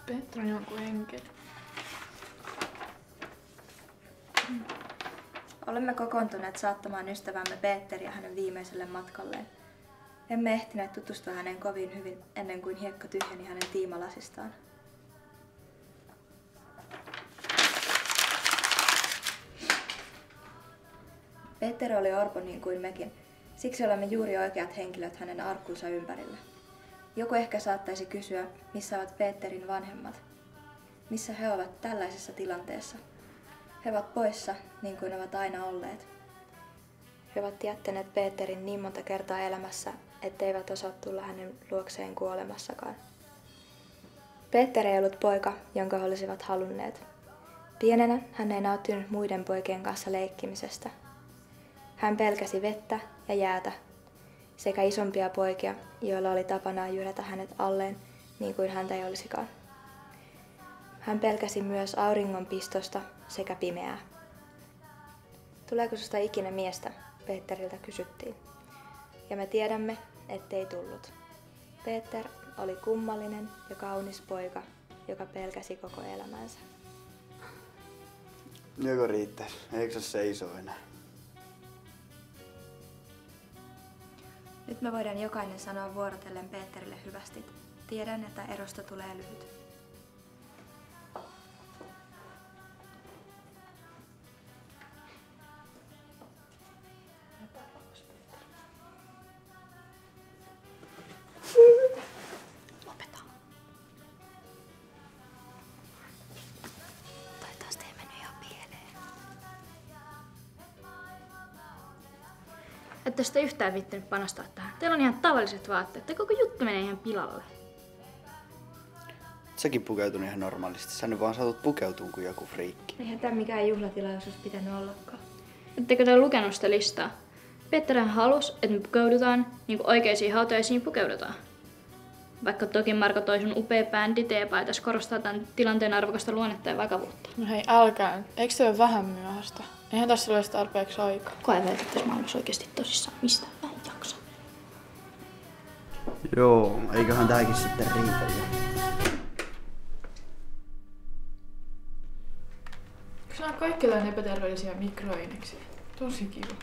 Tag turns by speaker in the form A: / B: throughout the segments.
A: Petra jonkun henkilö.
B: Olemme kokoontuneet saattamaan ystävämme Peteria hänen viimeiselle matkalleen. Emme ehtineet tutustua häneen kovin hyvin ennen kuin hiekka tyhjeni hänen tiimalasistaan. Peter oli orpo niin kuin mekin. Siksi olemme juuri oikeat henkilöt hänen arkkunsa ympärillä. Joku ehkä saattaisi kysyä, missä ovat Peterin vanhemmat. Missä he ovat tällaisessa tilanteessa? He ovat poissa, niin kuin ovat aina olleet. He ovat jättäneet Peterin niin monta kertaa elämässä, etteivät osaa tulla hänen luokseen kuolemassakaan. Peter ei ollut poika, jonka he olisivat halunneet. Pienenä hän ei nauttinut muiden poikien kanssa leikkimisestä. Hän pelkäsi vettä ja jäätä, sekä isompia poikia, joilla oli tapana jyrätä hänet alleen, niin kuin häntä ei olisikaan. Hän pelkäsi myös auringonpistosta sekä pimeää. Tuleeko susta ikinä miestä? Peteriltä kysyttiin. Ja me tiedämme, ettei tullut. Peter oli kummallinen ja kaunis poika, joka pelkäsi koko elämänsä.
C: Joko riittäisi? Eikö se seiso enää?
B: Nyt me voidaan jokainen sanoa vuorotellen Peterille hyvästit. Tiedän, että erosta tulee lyhyt.
D: Lopeta. Toivottavasti ei mennyt ihan pieleen.
E: Ette sitä yhtään viittinyt panostaa tähän. Teillä on ihan tavalliset vaatteet ja koko juttu menee ihan pilalle.
C: Säkin pukeutunut ihan normaalisti. Sä nyt vaan saatut pukeutua kuin joku friikki.
B: Eihän tämä mikään juhlatilaisuus pitänyt ollakaan.
E: Ettekö te lukenut sitä listaa? Petterhän halusi, että me pukeudutaan niin kuin oikeisiin hautajaisiin pukeudutaan. Vaikka toki Marko toi sun upea bändi teepaitas korostaa tämän tilanteen arvokasta luonnetta ja vakavuutta.
A: No hei, älkää nyt. Eikö se ole vähän myöhäistä? Eihän tässä ole tarpeeksi aikaa.
E: Kuka ei välitä tässä maailmassa oikeasti tosissaan mistä mä en jaksa.
C: Joo, eiköhän tääkin sitten riitä jo.
A: Kyllä on kaikkilainen epäterveellisiä mikroaineksiä. Tosi kiva.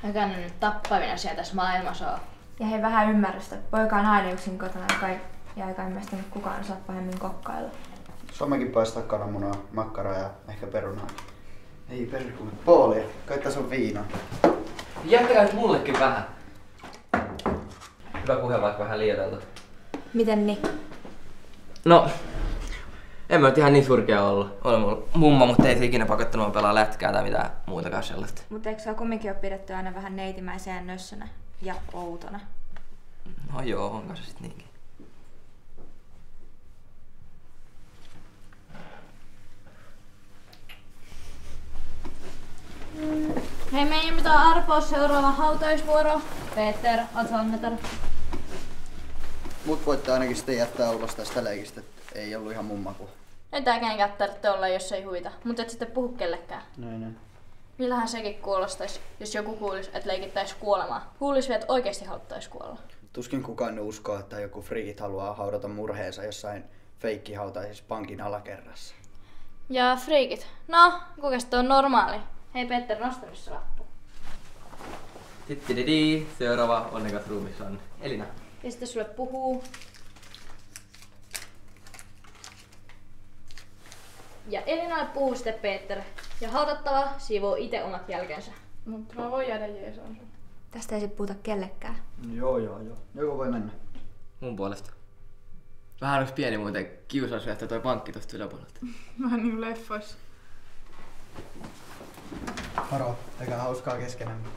E: Eikä ne nyt tappavina siellä tässä maailmassa ole.
B: Ja he vähän ymmärrystä. Poika on aina yksin kotona ja eikä ilmeisesti kukaan osaa pahemmin kokkailla.
C: Suomekin paistaa kananmunaa, makkaraa ja ehkä perunaa. Ei perkuun. Poolia, kai tässä on viina.
F: Jättäkää nyt mullekin vähän. Hyvä puhe, vaikka vähän liioiteltu.
B: Miten niin?
F: No, en mä nyt ihan niin surkea ollut. Oli mulla mummo, mutta ei se ikinä pakottanut mua pelaa lätkää tai mitään muutakaan sellaista.
B: Mutta eikö sua kumminkin ole pidetty aina vähän neitimäisenä ja nössönä ja outona?
F: No joo, onko se sit niinkin.
E: Hei, meidän pitää arpoa seuraava hautausvuoro. Peter, Atsalmetar.
C: Mut voitte ainakin sitten jättää ulos tästä leikistä, että ei ollut ihan mun maku.
E: Ei tääkään tarvitse olla, jos ei huvita. Mutta et sitten puhu kellekään.
C: Näin.
E: Millähän sekin kuulostaisi, jos joku kuulisi, että leikittäis kuolemaa. Kuulisi vielä, että oikeasti haluttais kuolla.
C: Tuskin kukaan uskoo, että joku friikit haluaa haudata murheensa jossain feikkihautaisessa pankin alakerrassa.
E: Ja friikit. No, kuka sitten on normaali? Hei Petter, nosta nyt se lappu.
F: Tittididi, seuraava onnekas ruumis on Elina.
E: Ja sitten sulle puhuu. Ja Elinalle puhuu sitten Peter. Ja haudattava siivoo itse omat jälkensä.
A: Mutta mä voin jäädä jeesaan sun.
B: Tästä ei sit puhuta kellekään.
C: Joo. Joku voi mennä.
F: Mun puolesta. Vähän olisi pieni muuten kiusaus jättää toi pankki tosta yläpuolelta.
A: Vähän niinku leffoissa.
C: Moro, tekää hauskaa keskenämme.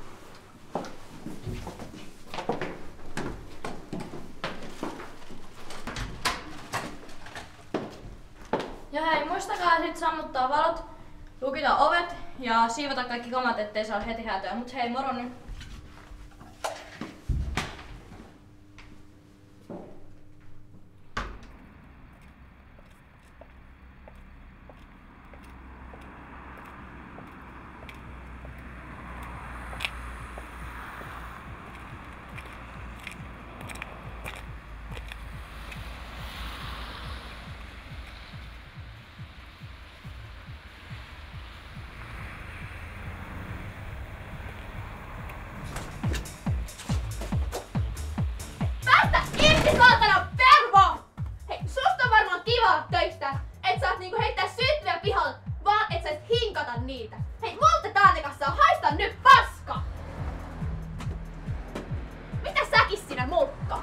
E: Ja hei, muistakaa sit sammuttaa valot, lukita ovet ja siivota kaikki kamat, ettei saa heti hätöä. Mut hei, moro nyt.
G: Saatana pervo! Hei, susta on varmaan kiva töistä, et saat niinku heittää syttyjä pihalle, vaan et sä hinkata niitä. Hei, multetaan ne kanssa, haista nyt paska! Mitä säkis sinä mulkka?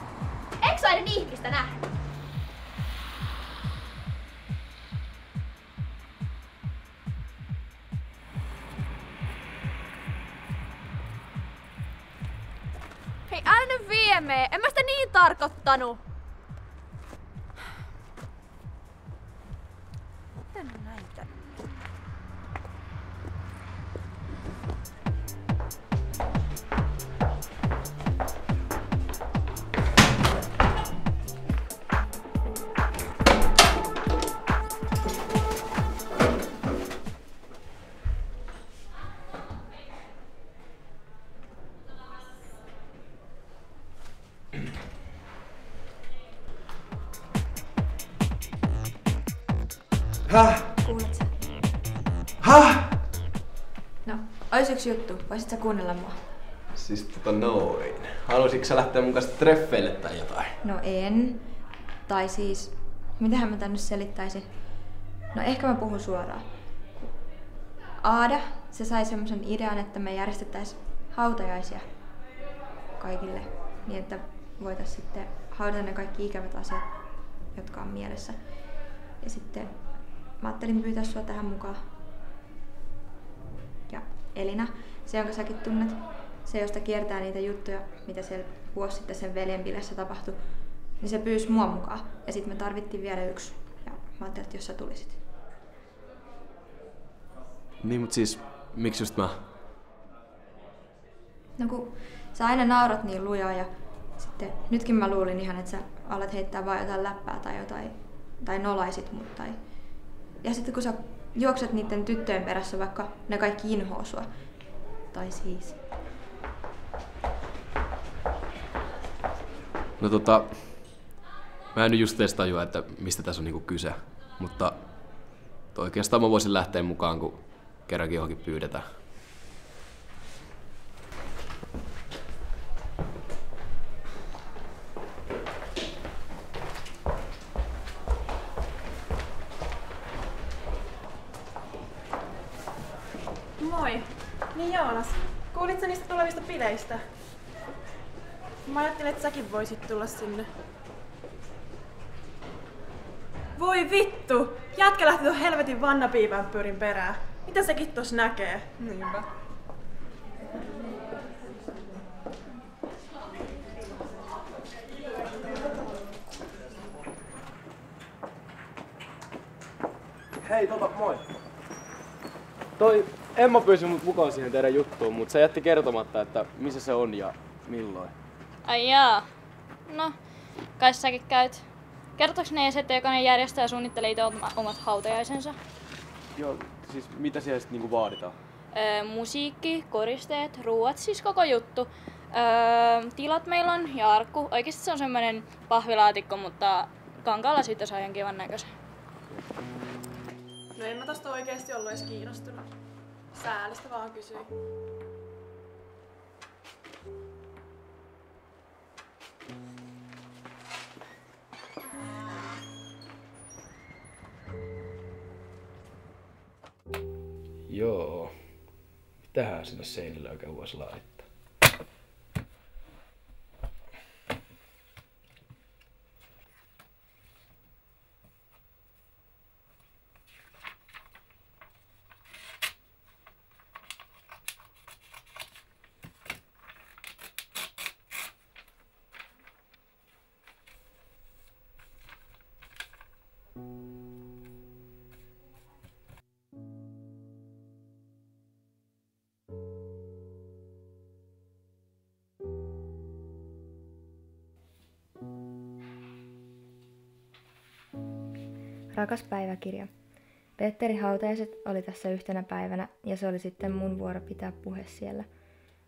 G: Eikö sä edes ihmistä nähnyt? Hei, älä nyt vie mee. En mä sitä niin tarkoittanut. Miten mä näin tän?
C: Häh?
B: Kuulet sä?
C: Häh?
B: No, ois yksi juttu. Voisit sä kuunnella mua?
H: Siis noin. Haluaisitko sä lähteä mun kanssa treffeille tai jotain?
B: No en. Tai siis, mitähän mä tän nyt selittäisin? No ehkä mä puhun suoraan. Aada, se sai semmosen idean, että me järjestettäis hautajaisia kaikille. Niin että voitais sitten haudata ne kaikki ikävät asiat, jotka on mielessä. Ja sitten mä ajattelin pyytää sua tähän mukaan. Ja Elina, se jonka säkin tunnet, se josta kiertää niitä juttuja, mitä siellä vuosi sitten sen veljen bileissä tapahtui, niin se pyysi mua mukaan. Ja sitten me tarvittiin vielä yksi. Ja mä ajattelin, että jos sä tulisit.
H: Niin, mut siis, miksi just mä?
B: No kun sä aina naurat niin lujaa ja sitten nytkin mä luulin ihan, että sä alat heittää vaan jotain läppää tai jotain, tai nolaisit mut tai... Ja sitten kun sä juokset niiden tyttöjen perässä, vaikka ne kaikki inhoo sua. Tai siis...
H: No mä en nyt just edes tajua, että mistä tässä on niinku kyse. Mutta oikeastaan mä voisin lähteä mukaan, kun kerrankin johonkin pyydetään.
I: Moi. Niin Joonas, kuulitko niistä tulevista bileistä? Mä ajattelin, että säkin voisit tulla sinne. Voi vittu! Jätkä lähti ton helvetin vannapiivämpyrin perään. Mitä sekin tos näkee? Niinpä.
J: Hei, moi. Toi Emma pyysi mut mukaan siihen teidän juttuun, mutta se jätti kertomatta, että missä se on ja milloin.
E: Ai jaa. No, kai säkin käyt. Kertoks ne että jokainen järjestää ja suunnittelee itse omat hautajaisensa?
J: Joo, siis mitä siellä sit niinku vaaditaan?
E: Musiikki, koristeet, ruuat, siis koko juttu. Tilat meillä on ja arkku. Oikeesti se on semmoinen pahvilaatikko, mutta kankaalla siitä saa ihan kivan näköisen.
I: No en mä tosta oikeesti ollut edes kiinnostunut. Säälistä vaan kysyin.
J: Joo. Mitähän sinne seinille oikein voisi laittaa?
B: Rakas päiväkirja. Petteri Hautajaiset oli tässä yhtenä päivänä ja se oli sitten mun vuoro pitää puhe siellä.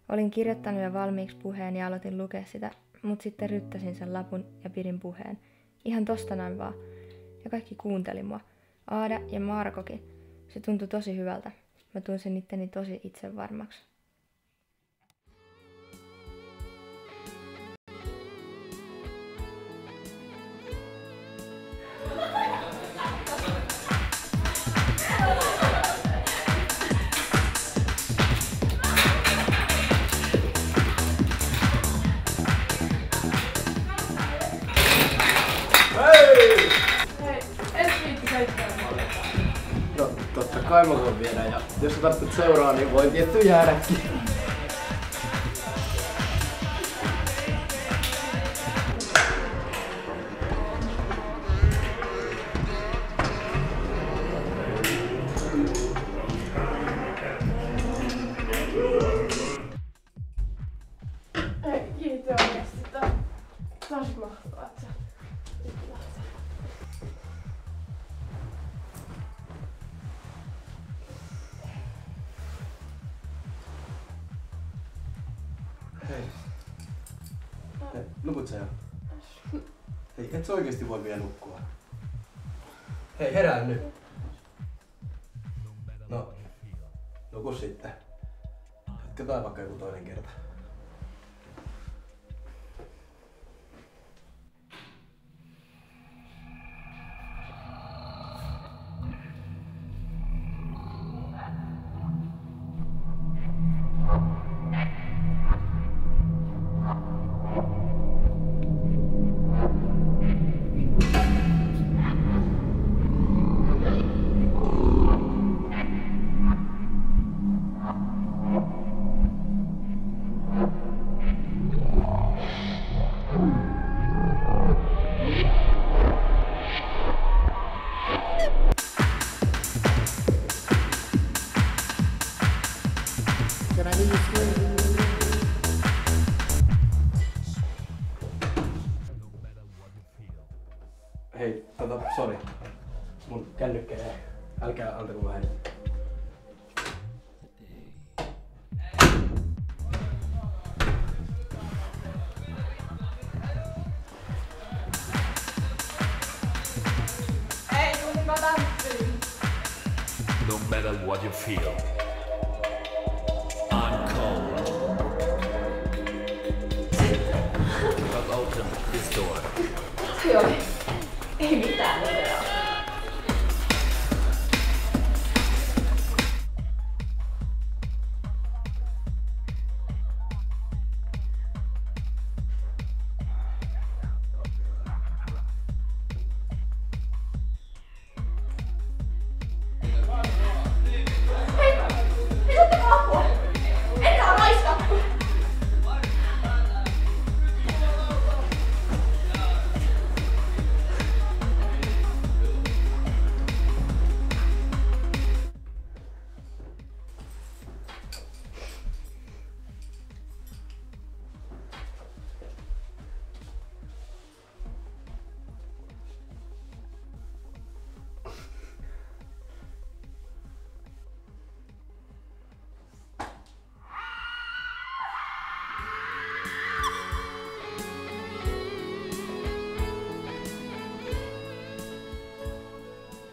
B: Olin kirjoittanut jo valmiiksi puheen ja aloitin lukea sitä, mutta sitten ryttäsin sen lapun ja pidin puheen. Ihan tosta noin vaan. Ja kaikki kuunteli mua. Aada ja Markokin. Se tuntui tosi hyvältä. Mä tunsin itteni tosi itsevarmaksi.
J: No, totta kai mä voin viedä ja jos sä tarvitset seuraa, niin voin tietty jäädäkin.
I: Hei, kiitos oikeesti. Tosi mahtavaa, että sä lähdet.
J: Hei. Hei, nukut sä jo? Hei, et sä oikeesti voi vielä nukkua. Hei, herää nyt. No, nuku sitten. Jatketaan vaikka joku toinen kerta. Hei, sori. Mun kännykkä jäi. Älkää antako mä hänen.
I: Hei, tulinko tanssiin?
K: No matter what you feel, I'm cold. But open this door.
G: Joo. Ei mitään mitään.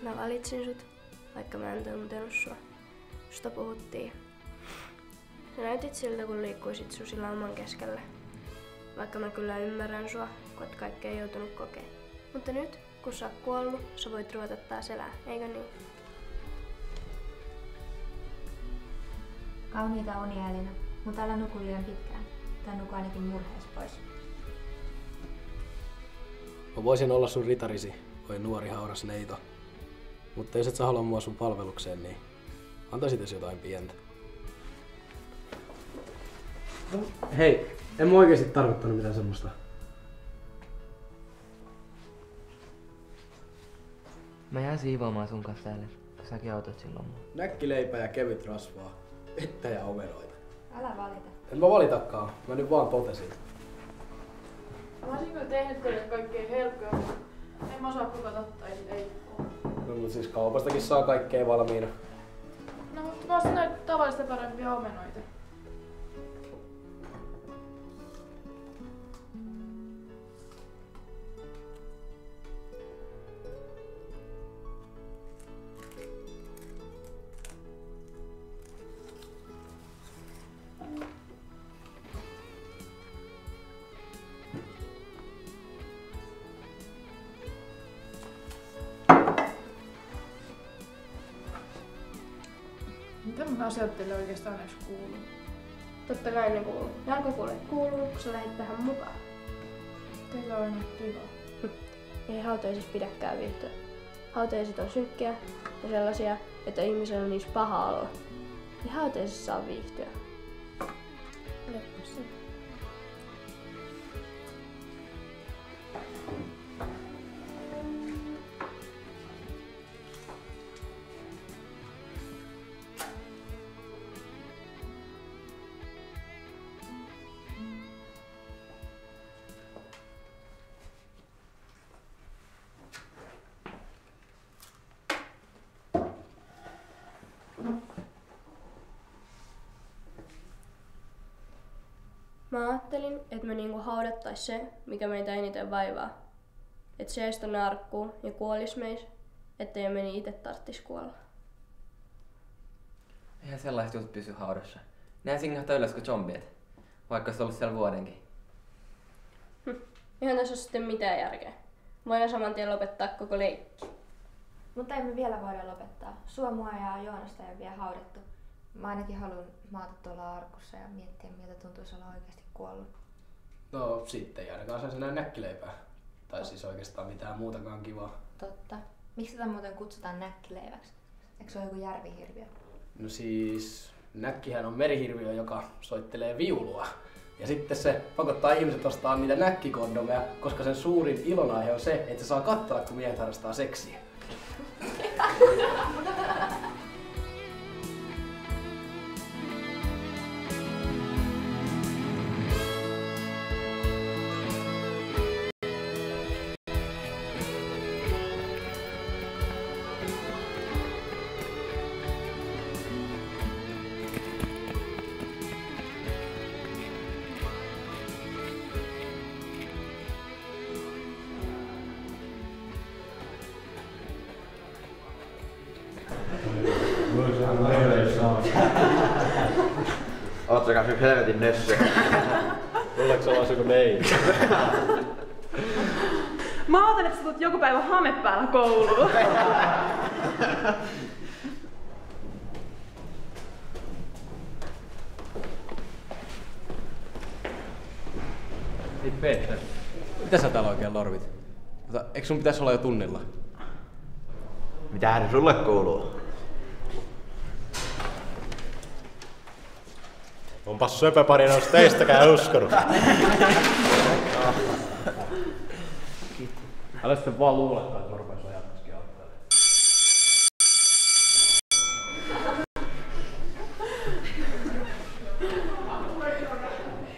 L: Mä valitsin sut, vaikka mä en tuntenut sua. Susta puhuttiin. Sä näytit siltä, kun liikkuisit susilauman keskellä. Vaikka mä kyllä ymmärrän sua, kun oot kaikkea joutunut kokea. Mutta nyt, kun sä oot kuollut, sä voit ruveta taas elää, eikö niin?
D: Kauniita unia, Elina, mutta älä nuku liian pitkään. Tai nuku ainakin murhees pois.
M: Mä voisin olla sun ritarisi, oi nuori hauras neito. Mutta jos et sä halua mua sun palvelukseen, niin antaisit edes jotain pientä. Hei, en mä oikeesti tarkoittanut mitään semmoista.
F: Mä jään siivoamaan sun kanssa täällä, kun säkin autot silloin mua.
M: Näkkileipää ja kevyt rasvaa. Vettä ja omenoita.
D: Älä valita.
M: En mä valitakaan, mä nyt vaan totesin.
A: Mä olisin kyllä tehnyt teille kaikkea helppoa, mutta en mä osaa pukata tai leikkua.
M: No mutta siis kaupastakin saa kaikkea valmiina.
A: No mutta mä ostin näitä tavallista parempia omenoita. Mitä mun asiat teille oikeastaan edes kuuluu?
L: Totta kai ne kuuluu. Janko kuuluu, kun sä lähdit tähän mukaan.
A: Teillä on aina kiva.
L: Ei hautajaisissa pidäkään viihtyä. Hautajaiset on synkkiä ja sellaisia, että ihmisellä on niissä paha olla. Niin hautajaisissa saa viihtyä.
A: Leppäsi.
L: Mä ajattelin, että me niinku haudattais se, mikä meitä eniten vaivaa. Et se jäis tonne arkkuun ja kuolis meis, ettei meni ite tarttis kuolla.
F: Eihän sellaiset jutut pysy haudassa. Nehän singahtaa ylös kuin zombiet. Vaikka olisi ollut siellä vuodenkin.
L: Eihän tässä ole sitten mitään järkeä. Voidaan saman tien lopettaa koko leikki.
D: Mutta emme vielä voida lopettaa. Sua, mua ja Joonasta ei ole vielä haudattu. Mä ainakin haluan maata tuolla arkussa ja miettiä, miltä tuntuisi olla oikeasti kuollut.
M: No sitten ei ainakaan saisi enää näkkileipää. Tai siis oikeastaan mitään muutakaan kivaa.
D: Totta. Miksi tätä muuten kutsutaan näkkileiväksi? Eikö se ole joku järvihirviö?
M: No siis näkkihän on merihirviö, joka soittelee viulua. Ja sitten se pakottaa ihmiset ostaa niitä näkkikondomeja, koska sen suurin ilonaihe on se, että se saa katsella, kun miehet harrastaa seksiä.
C: Ootko kässyt helvetin nössö?
J: Tuleeko se vaan joku neiti?
I: Mä ootan, että sä tulet joku päivä hame päällä kouluun.
H: Hei Peter, mitä sä täällä oikein lorvit? Eikö sun pitäisi olla jo tunnilla?
C: Mitähän sulle kuuluu?
J: Onpas söpöparina, jos teistäkään uskonut.
H: Älä sitten vaan luulettaa, että mä rupean sua jatkossakin auttamaan.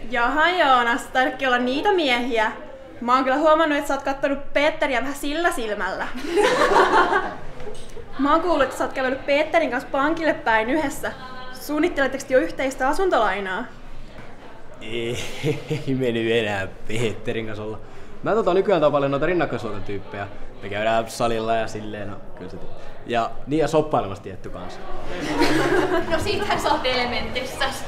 I: Jaha Joonas, taidatkin olla niitä miehiä. Mä oon kyllä huomannut, että sä oot kattonut Peteriä vähän sillä silmällä. Mä oon kuullut, että sä oot kävellyt Peterin kanssa pankille päin yhdessä. Suunnitteletteko jo yhteistä asuntolainaa?
M: Ei mennyt enää Peterin kanssa olla. Mä nykyään tapailen noita rinnakkaisuuden tyyppejä. Me käydään salilla ja silleen, no kyllä se ja niin ja soppailemassa tietty kanssa.
G: No siitähän sä oot elementissas.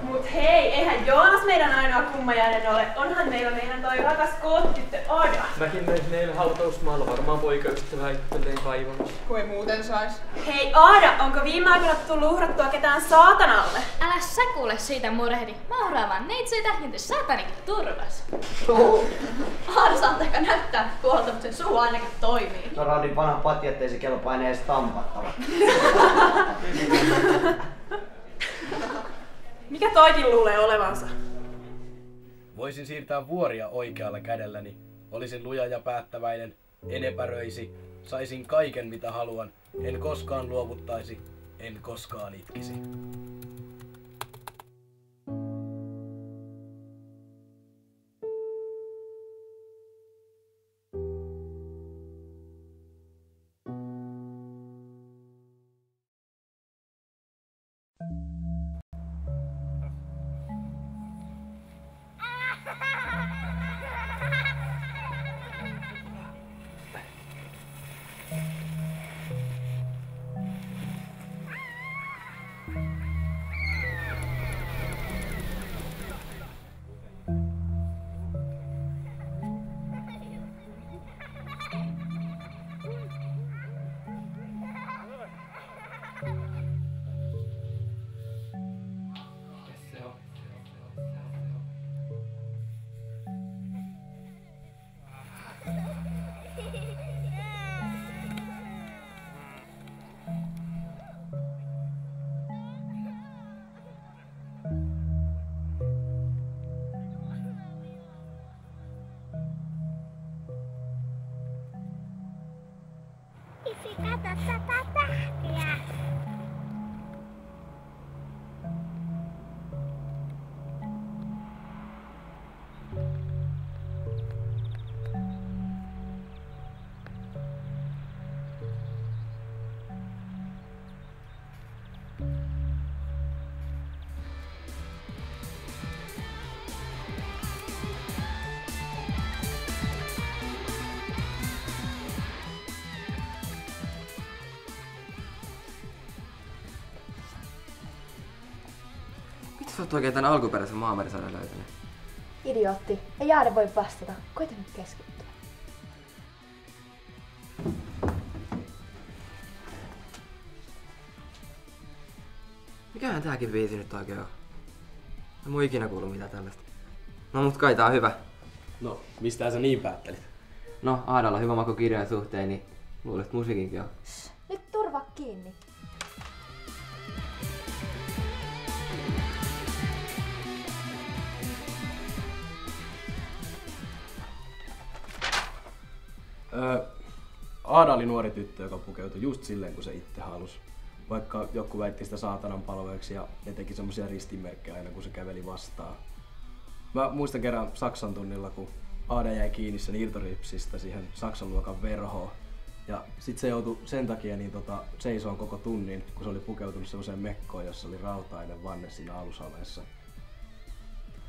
I: Mut hei, eihän Joonas meidän ainoa kummajainen ole. Onhan meidän toi rakas koottyttö Ada.
N: Mäkin menisin eilen hautausmaalla, varmaan poikaystävä itselleen kaivamassa.
I: Kun ei muuten sais. Hei Ada, onko viime aikoina tullut uhrattua ketään saatanalle?
E: Älä sä kuule siitä murehdi. Mä uhraan vaan neitseitä ja te saatanikin turvas.
G: Aada saat ehkä näyttää tuolta, mutta se suu ainakin toimii.
F: No Raudin vanha pati, ettei se kelpaine edes tampattava.
I: Mikä toikin luulee olevansa?
M: Voisin siirtää vuoria oikealla kädelläni. Olisin luja ja päättäväinen, en epäröisi, saisin kaiken mitä haluan, en koskaan luovuttaisi, en koskaan itkisi.
O: Isi, kato 100 tähtiä.
F: Mitä sä oot oikein tän alkuperäisen Maamerisarjan löytänyt?
D: Idiootti. Ei Jaade voi vastata. Koita nyt keskittyä.
F: Mikähän tääkin biisi nyt oikein on? En mun ikinä kuullut mitään tällaista. No mut kai tää on hyvä.
M: No, mistä sä niin päättelit?
F: No, Aadalla on hyvä maku kirjojen suhteen, niin luulen, että musiikinkin on.
D: Nyt turva kiinni.
M: Aada oli nuori tyttö, joka pukeutui just silleen, kun se itse halusi. Vaikka joku väitti sitä saatanan palveluksi ja ne teki semmosia ristimerkkejä aina, kun se käveli vastaan. Mä muistan kerran Saksan tunnilla, kun Aada jäi kiinni sen irtoripsistä siihen Saksan luokan verhoon. Ja sit se joutui sen takia seisoon koko tunnin, kun se oli pukeutunut semmoiseen mekkoon, jossa oli rautainen vanne siinä alusaleessa.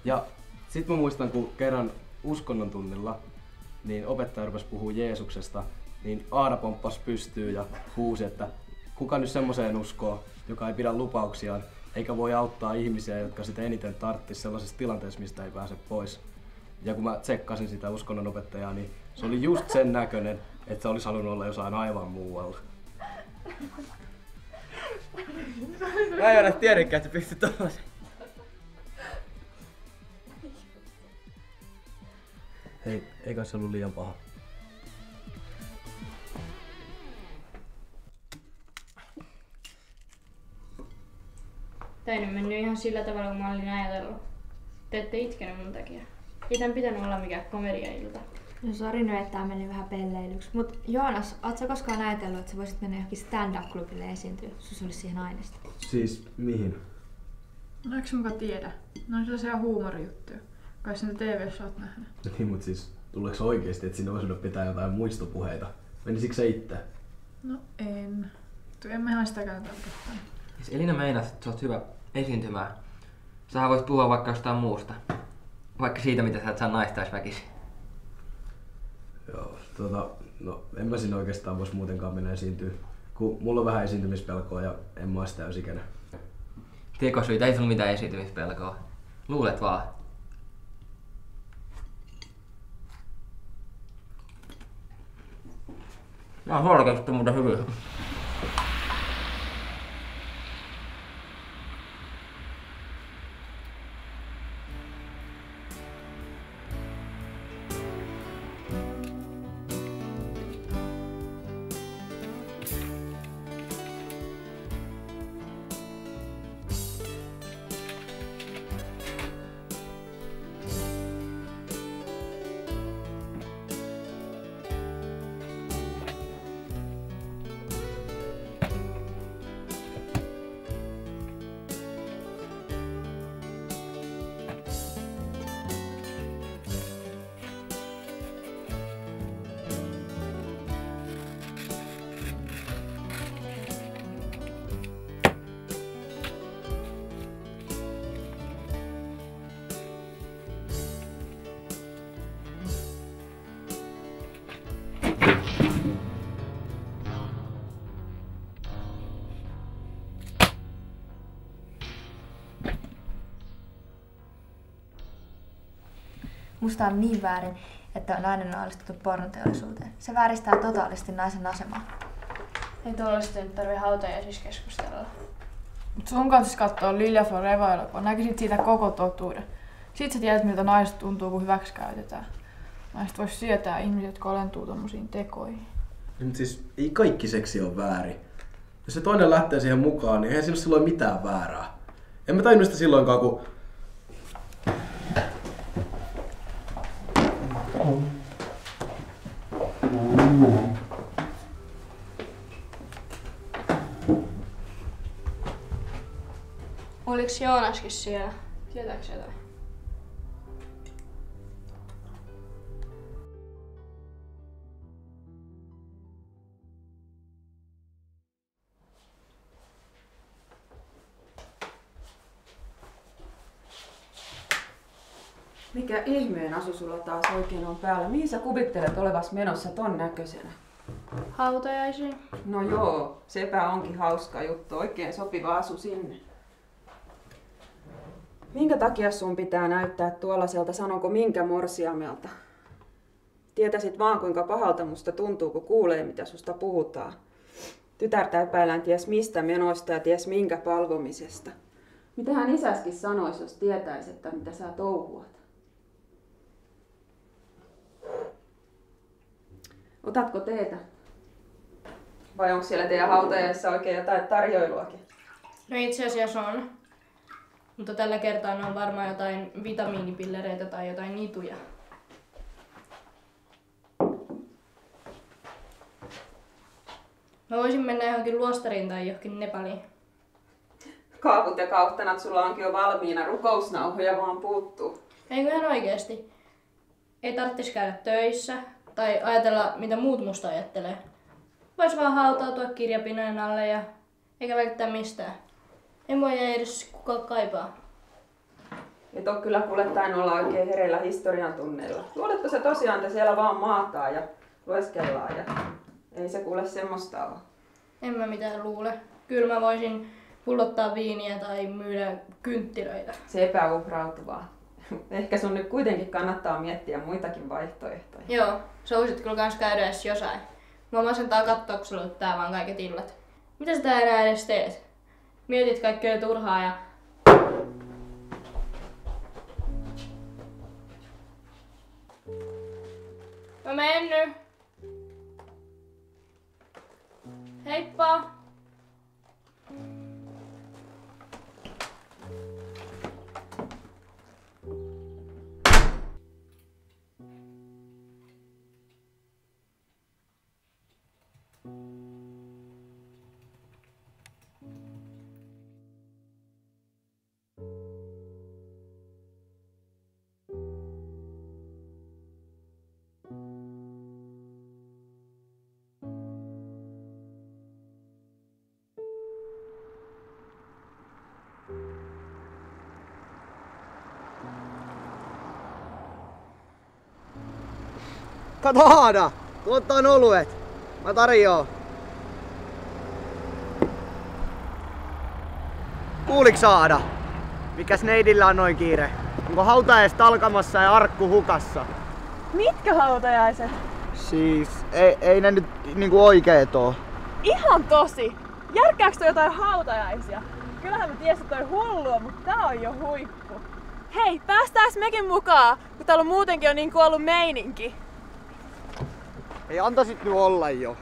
M: Ja sit mä muistan, kun kerran uskonnon tunnilla niin opettaja rupesi puhua Jeesuksesta, niin Aada pomppasi pystyyn ja huusi, että kuka nyt semmoseen uskoo, joka ei pidä lupauksiaan, eikä voi auttaa ihmisiä, jotka sitä eniten tarttis sellaisessa tilanteessa, mistä ei pääse pois. Ja kun mä tsekkasin sitä uskonnonopettajaa, niin se oli just sen näköinen, että se olisi halunnut olla jossain aivan muualla.
F: Mä en edes tiedäkään, että pystyt tollasen.
M: Hei, eikä se ollut liian paha.
E: Tää ei nyt mennyt ihan sillä tavalla, kun mä olin ajatellut. Te ette itkenyt mun takia. Ei tän pitänyt olla mikään komediailta.
D: No sori nyt, että tää meni vähän pelleilyksi. Mut Joonas, oot sä koskaan ajatellut, että sä voisit mennä johonkin stand-up-klubille esiintyä? Sus olisi siihen aineesta.
M: Siis mihin?
A: No eikö muka tiedä? No on sellaisia huumorijuttuja. Kai sinne TV-ssä oot nähnyt.
M: Niin, mut siis tuleeko oikeesti, että sinne voisi pitää jotain muistopuheita? Menisikö se itse?
A: No en. En mä ihan sitäkään tarkoittanut.
F: Siis Elina meinas, että sä oot hyvä esiintymään. Sähän voisit puhua vaikka jostain muusta. Vaikka siitä, mitä sä et saa naista edes väkisin.
M: Joo, no en mä siinä oikeastaan vois muutenkaan mennä esiintyä, kun mulla on vähän esiintymispelkoa ja en mä oo sitä täysikäinen.
F: Tekosyitä ei sulla mitään esiintymispelkoa. Luulet vaan. Nää on oikeesti muuten hyviä.
B: Musta on niin väärin, että nainen on alistettu pornoteollisuuteen. Se vääristää totaalisesti naisen asemaa.
E: Ei tuollaista nyt tarvii hautajaisissa keskustella.
A: Mut sun kanssa kattoo Lilja Forever-elokuva, näkisit siitä koko totuuden. Sit sä tiedät, miltä naiset tuntuu, kun hyväksikäytetään. Naiset vois sietää ihmiset, jotka olentuu tommosiin tekoihin.
M: Mutta siis ei kaikki seksi ole väärin. Jos se toinen lähtee siihen mukaan, niin eihän siinä ole silloin mitään väärää. En mä tajunnut sitä silloinkaan, kun...
E: Oliks Joonaskin siellä? Tietääks jotain?
P: Mikä ihmeen asu sulla taas oikein on päällä? Mihin sä kuvittelet olevas menossa ton näköisenä?
E: Hautajaisiin.
P: No joo, sepä onkin hauska juttu. Oikein sopiva asu sinne. Minkä takia sun pitää näyttää tuollaiselta, sanonko minkä morsiamelta? Tietäisit vaan kuinka pahalta musta tuntuu, kun kuulee mitä susta puhutaan. Tytärtä epäillään ties mistä menoista ja ties minkä palvomisesta. Mitähän isäskin sanois, jos tietäis, että mitä sä touhuat? Otatko teetä? Vai onko siellä teidän hautajaisissa oikein jotain tarjoiluakin?
E: No itse asiassa on. Mutta tällä kertaa ne on varmaan jotain vitamiinipillereitä tai jotain nituja. Mä voisin mennä johonkin luostariin tai johonkin Nepaliin.
P: Kaavut ja kauhtanat sulla onkin jo valmiina, rukousnauhoja vaan puuttuu.
E: Eikö ihan oikeesti? Ei tarvitsis käydä töissä tai ajatella mitä muut musta ajattelee. Vois vaan hautautua kirjapinojen alle ja eikä välittää mistään. En voi edes kukaan kaipaa.
P: Et oo kyllä kuule tain olla oikein hereillä historian tunneilla. Luuletko se tosiaan, että siellä vaan maataa ja lueskellaan ja ei se kuule semmoista oo?
E: En mä mitään luule. Kyllä mä voisin pullottaa viiniä tai myydä kynttilöitä.
P: Se epäuhrautuvaa. Ehkä sun nyt kuitenkin kannattaa miettiä muitakin vaihtoehtoja.
E: Joo, sä voisit kyllä kans käydä edes jossain. Mua masentaa kattoo, kun sulla on tää vaan kaiket illat. Mitä sä tää enää edes teet? Mietit kaikkea turhaa ja... Mä menen nyt. Heippa!
Q: Kato Haada! Tuottaa oluet. Mä tarjoan. Kuuliks Haada? Mikäs neidillä on noin kiire? Onko hautajaiset alkamassa ja arkku hukassa?
I: Mitkä hautajaiset?
Q: Siis ei ne nyt niinku oikeet oo.
I: Ihan tosi! Järkkääks toi jotain hautajaisia? Kyllähän mä tiesin, että toi hullua, mutta tää on jo huippu. Hei, päästääs mekin mukaan, kun täällä muutenkin on niin kuollut meininki.
Q: Ei antaisit nyt olla jo.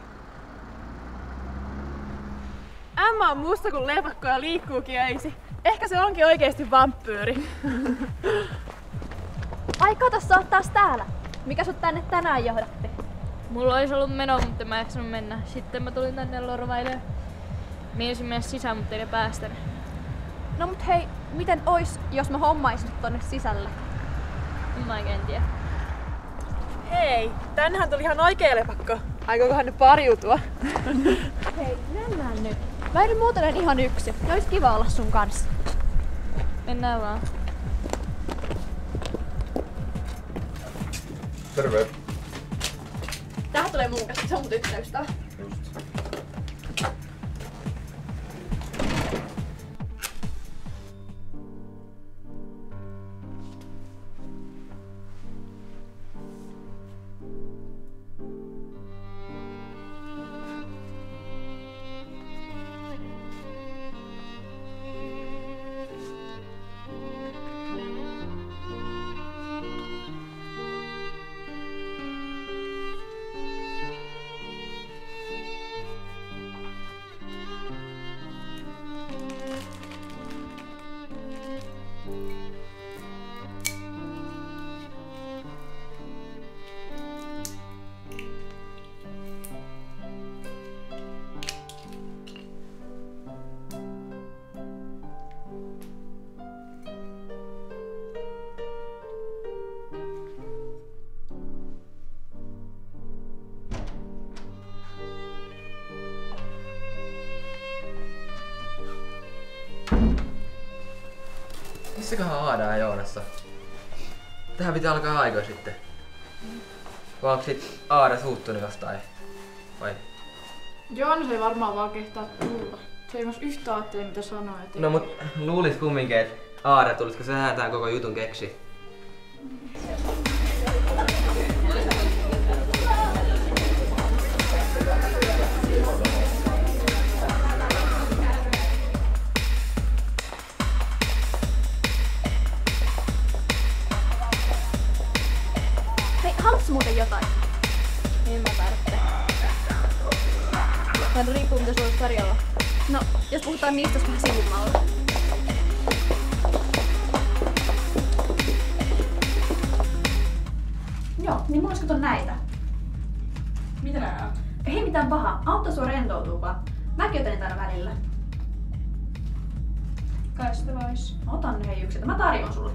I: Emma on musta kuin lepakko ja liikkuukin öisi. Ehkä se onkin oikeesti vampyyri.
G: Ai kato, sä oot taas täällä. Mikä sut tänne tänään johdatti?
E: Mulla olisi ollut meno, mutta mä en jaksanut mennä. Sitten mä tulin tänne lorvailemaan. Miesin mennä sisään, mutta ei ne päästänyt.
G: No mut hei, miten ois, jos mä hommaisin sut tonne sisälle?
E: Mä en tiedä.
I: Hei, tännehän tuli ihan oikea lepakko. Aikookohan ne pariutua?
G: Hei, mennään nyt. Mä en muuten ihan yksin. Ja ois kiva olla sun kanssa.
E: Mennään vaan.
R: Terve.
G: Tähän tulee mun kanssa, se on mun tyttöystävä.
F: Missäköhän Haada ja Joonassa? Tähän pitää alkaa aikoja sitten. Vai onko sit Aada suuttunut jostain? Vai?
A: Joonas ei varmaan vaan kehtaa tulla. Se ei myös yhtä ajattele mitä sanoa.
F: No mut luulis kumminkin, että Aada tulis, kun sehän tää koko jutun keksi.
G: Haluatko muuten jotain?
E: En mä tarvitse. Tää riippuu mitä sulla olisi tarjolla.
G: No, jos puhutaan niistä, jos vähän sivummalla. Joo, niin mulla olisi kato näitä. Mitä nää on? Ei mitään pahaa. Auttaa sua rentoutuu vaan. Mäkin otan niitä aina välillä. Kai sitä vois. Otan ne hei yksiltä. Mä tarjoan sulle.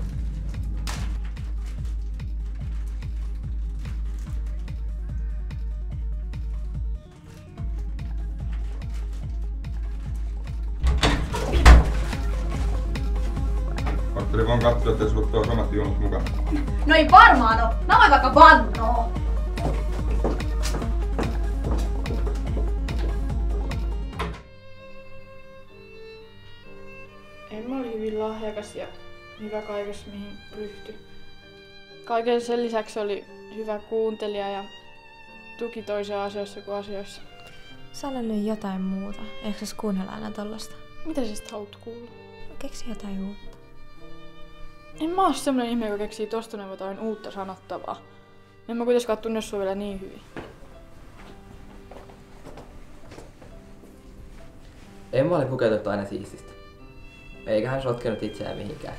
R: Ajattelin vaan katsoa, ettei sulla tuo samat juonut mukana.
G: No ei varmaan oo. Mä voin vaikka vannoo.
A: Emma oli hyvin lahjakas ja hyvä kaikessa mihin ryhtyi. Kaiken sen lisäksi oli hyvä kuuntelija ja tuki toisia asioissa kuin asioissa.
D: Sano nyt jotain muuta. Eikö sä kuunnella aina tollasta?
A: Mitä sä sit haluat kuulla?
D: Keksi jotain uutta.
A: En mä oo semmonen ihminen, joka keksii tosta noin jotain uutta sanottavaa. En mä kuitenkaan tunne sua vielä niin hyvin.
F: Emma oli pukeutunut aina siististä. Eikä hän sotkenut itseään mihinkään.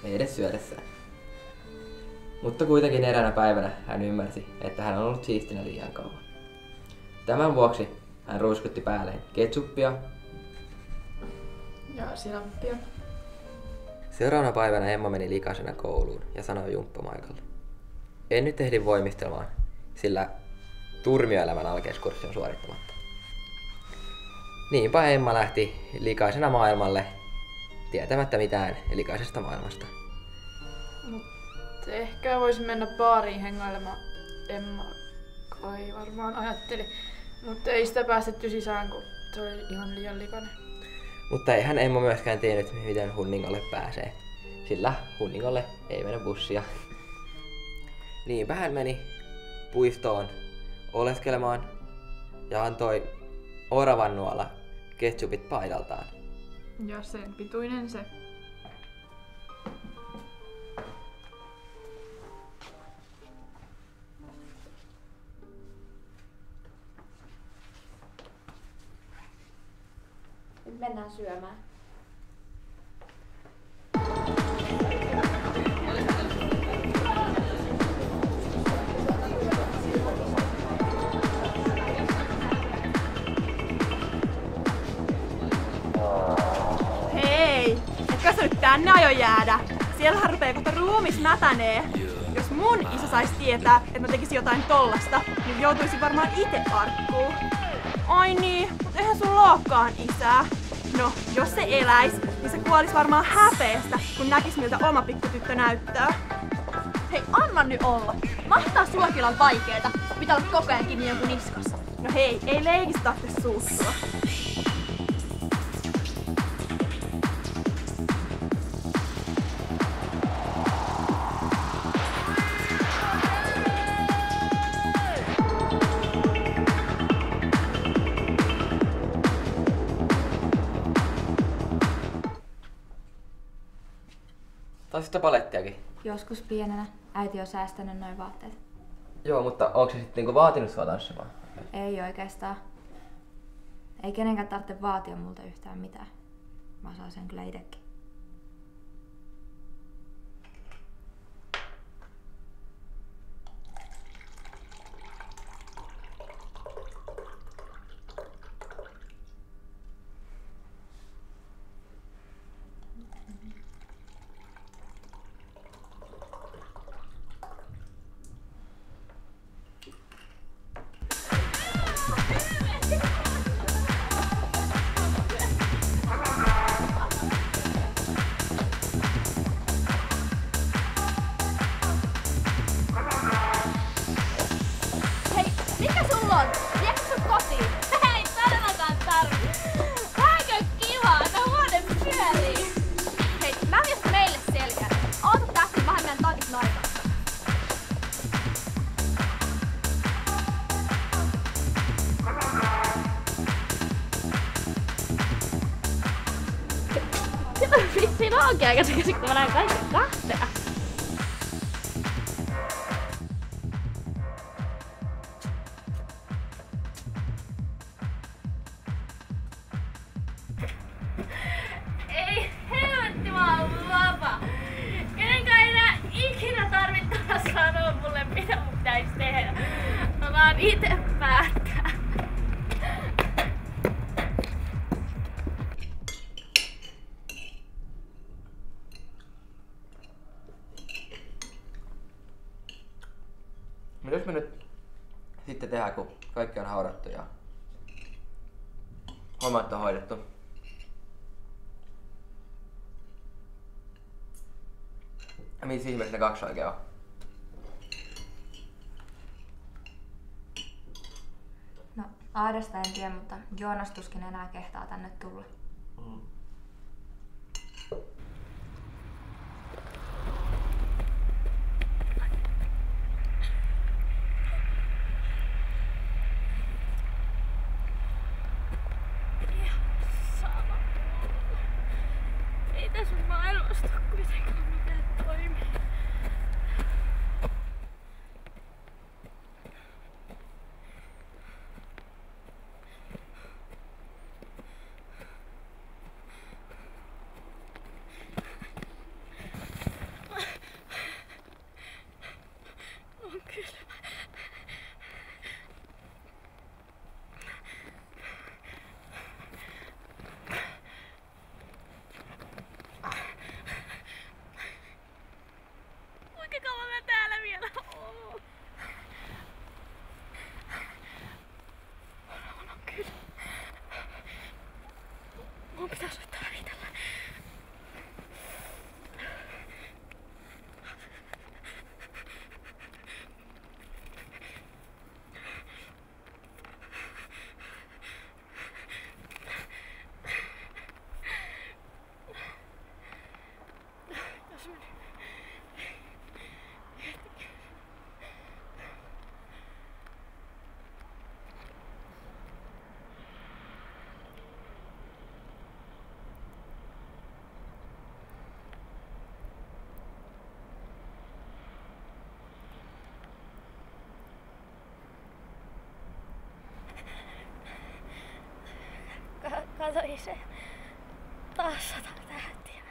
F: Ei edes syödessään. Mutta kuitenkin eräänä päivänä hän ymmärsi, että hän on ollut siistinä liian kauan. Tämän vuoksi hän ruiskutti päälleen ketsuppia
A: ja sinappia.
F: Seuraavana päivänä Emma meni likaisena kouluun ja sanoi jumppamaikalle: en nyt ehdi voimistelemaan, sillä turmioelämän alkeiskurssi on suorittamatta. Niinpä Emma lähti likaisena maailmalle, tietämättä mitään likaisesta maailmasta.
A: Mut ehkä voisin mennä baariin hengailemaan Emmaa Ai varmaan ajatteli. Mutta ei sitä päästetty sisään, kun se oli ihan liian likainen.
F: Mutta eihän Emma myöskään tiennyt, miten Hunningolle pääsee. Sillä Hunningolle ei mene bussia. Niinpä hän meni puistoon oleskelemaan ja antoi oravan nuolla ketchupit paidaltaan.
A: Ja sen pituinen se.
D: Nyt mennään syömään.
I: Hei! Etkö sä nyt tänne aio jäädä? Siellähän rupee kohta ruumis mätänee. Jos mun isä sais tietää, että mä tekisin jotain tollasta, niin joutuisin varmaan ite arkkuun. Ai niin, mut eihän sulla ookaan isää. No, jos se eläis, niin se kuolis varmaan häpeestä, kun näkis miltä oma pikkutyttö näyttää.
G: Hei, anna nyt olla. Mahtaa sullakin olla vaikeeta, pitää olla koko ajan kiinni jonkun niskassa.
I: No hei, ei leikistä tarvitse suuttua.
F: Taisitko palettiakin?
D: Joskus pienenä. Äiti on säästänyt noin vaatteet.
F: Joo, mutta onko se sitten niinku vaatinut sua tanssimaan?
D: Ei oikeastaan. Ei kenenkään tarvitse vaatia multa yhtään mitään. Mä saan sen kyllä itekin.
E: Vissiin onkin aika sekaisin, kun mä näen kaikki kahtea.
O: Ei helvetti, mä oon vapaa. Kenenkään ei enää ikinä tarvittava sanoa mulle, mitä mun pitäis tehdä. Mä vaan ite päättää.
F: Mitäs me nyt sitten tehdään, kun kaikki on haudattu ja hommat on hoidettu? Ja missä ihmeessä ne kaksi oikein on?
D: No, Aadasta en tiedä, mutta Joonas tuskin enää kehtaa tänne tulla.
O: Ei tässä maailmasta kuitenkaan mitään toimii. toiseen. Taas 100 tähtiä.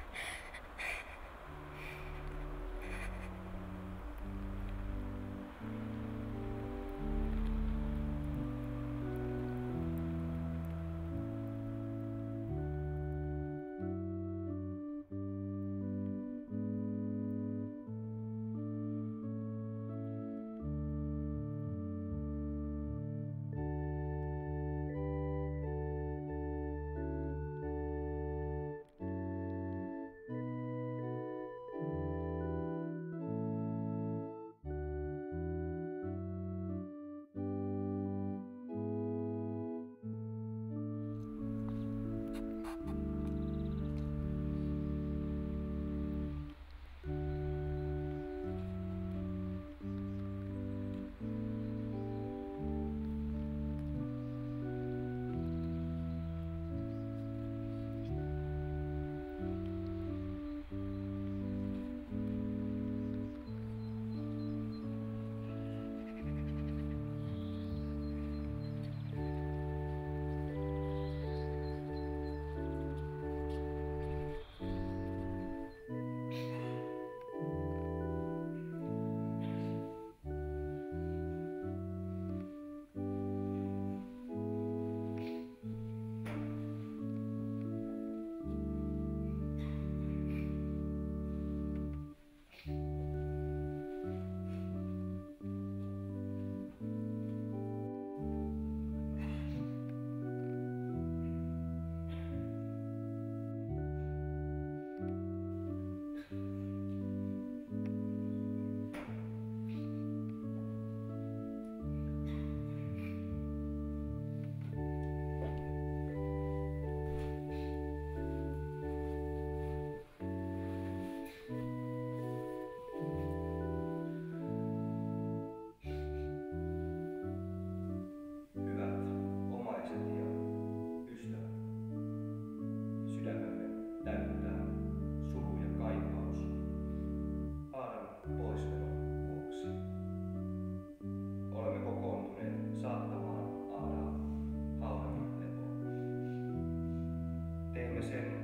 S: Teemme sen